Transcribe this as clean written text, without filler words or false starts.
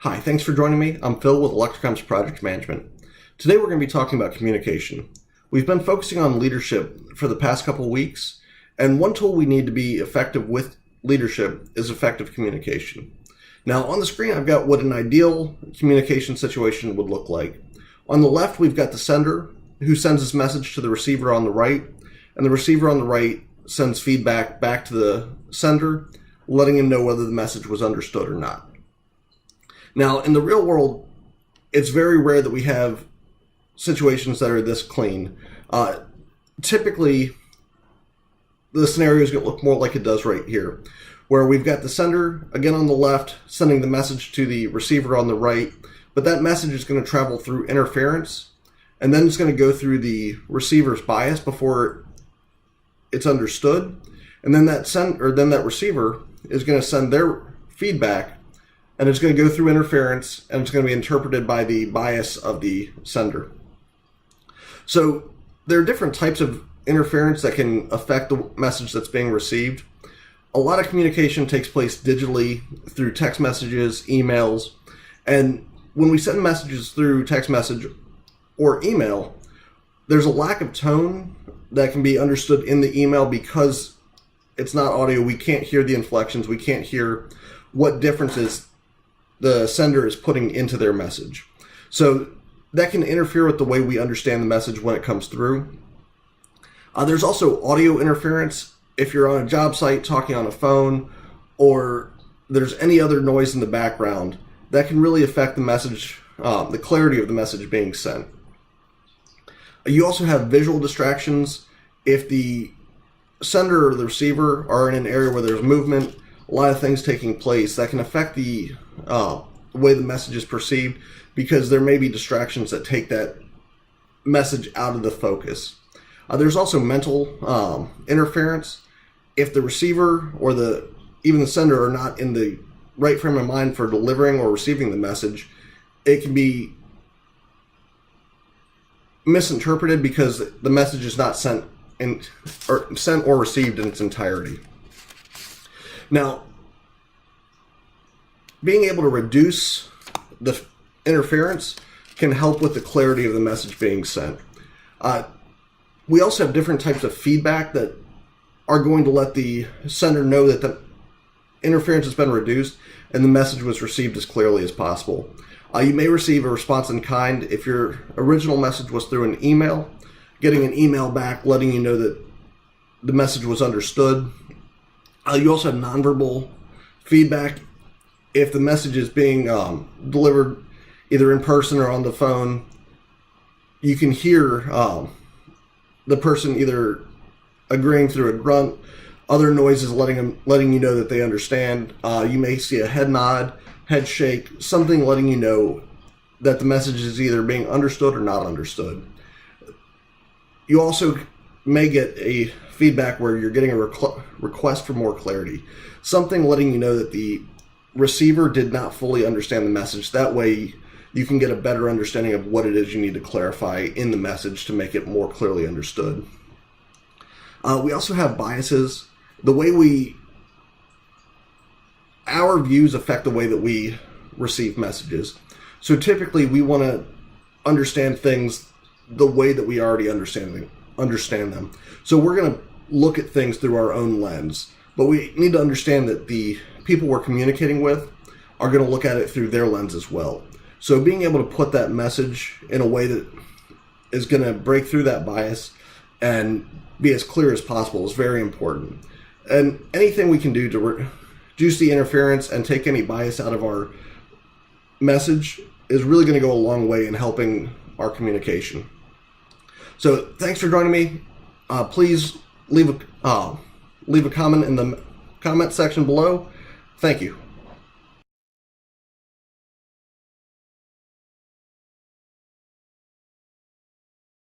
Hi, thanks for joining me. I'm Phil with Electrocom's Project Management. Today we're going to be talking about communication. We've been focusing on leadership for the past couple weeks, and one tool we need to be effective with leadership is effective communication. Now on the screen I've got what an ideal communication situation would look like. On the left we've got the sender who sends his message to the receiver on the right, and the receiver on the right sends feedback back to the sender, letting him know whether the message was understood or not. Now, in the real world, it's very rare that we have situations that are this clean. Typically, the scenario is going to look more like it does right here, where we've got the sender, again on the left, sending the message to the receiver on the right, but that message is going to travel through interference, and then it's going to go through the receiver's bias before it's understood, and then that receiver is going to send their feedback, and it's going to go through interference, and it's going to be interpreted by the bias of the sender. So there are different types of interference that can affect the message that's being received. A lot of communication takes place digitally through text messages, emails, and when we send messages through text message or email, there's a lack of tone that can be understood in the email because it's not audio. We can't hear the inflections. We can't hear what differences the sender is putting into their message. So that can interfere with the way we understand the message when it comes through. There's also audio interference. If you're on a job site talking on a phone, or there's any other noise in the background, that can really affect the message, the clarity of the message being sent. You also have visual distractions. If the sender or the receiver are in an area where there's movement, a lot of things taking place, that can affect the way the message is perceived, because there may be distractions that take that message out of the focus. There's also mental interference. If the receiver or even the sender are not in the right frame of mind for delivering or receiving the message, it can be misinterpreted because the message is not sent or received in its entirety. Now, being able to reduce the interference can help with the clarity of the message being sent. We also have different types of feedback that are going to let the sender know that the interference has been reduced and the message was received as clearly as possible. You may receive a response in kind if your original message was through an email, getting an email back letting you know that the message was understood. You also have nonverbal feedback. If the message is being delivered either in person or on the phone, you can hear the person either agreeing through a grunt, other noises letting you know that they understand. You may see a head nod, head shake, something letting you know that the message is either being understood or not understood. You also may get a feedback where you're getting a request for more clarity, something letting you know that the receiver did not fully understand the message. That way you can get a better understanding of what it is you need to clarify in the message to make it more clearly understood. We also have biases. The way our views affect the way that we receive messages. So typically we want to understand things the way that we already understand them. So we're going to look at things through our own lens, but we need to understand that the people we're communicating with are going to look at it through their lens as well. So being able to put that message in a way that is going to break through that bias and be as clear as possible is very important. And anything we can do to reduce the interference and take any bias out of our message is really going to go a long way in helping our communication. So thanks for joining me. Please leave a comment in the comment section below. Thank you.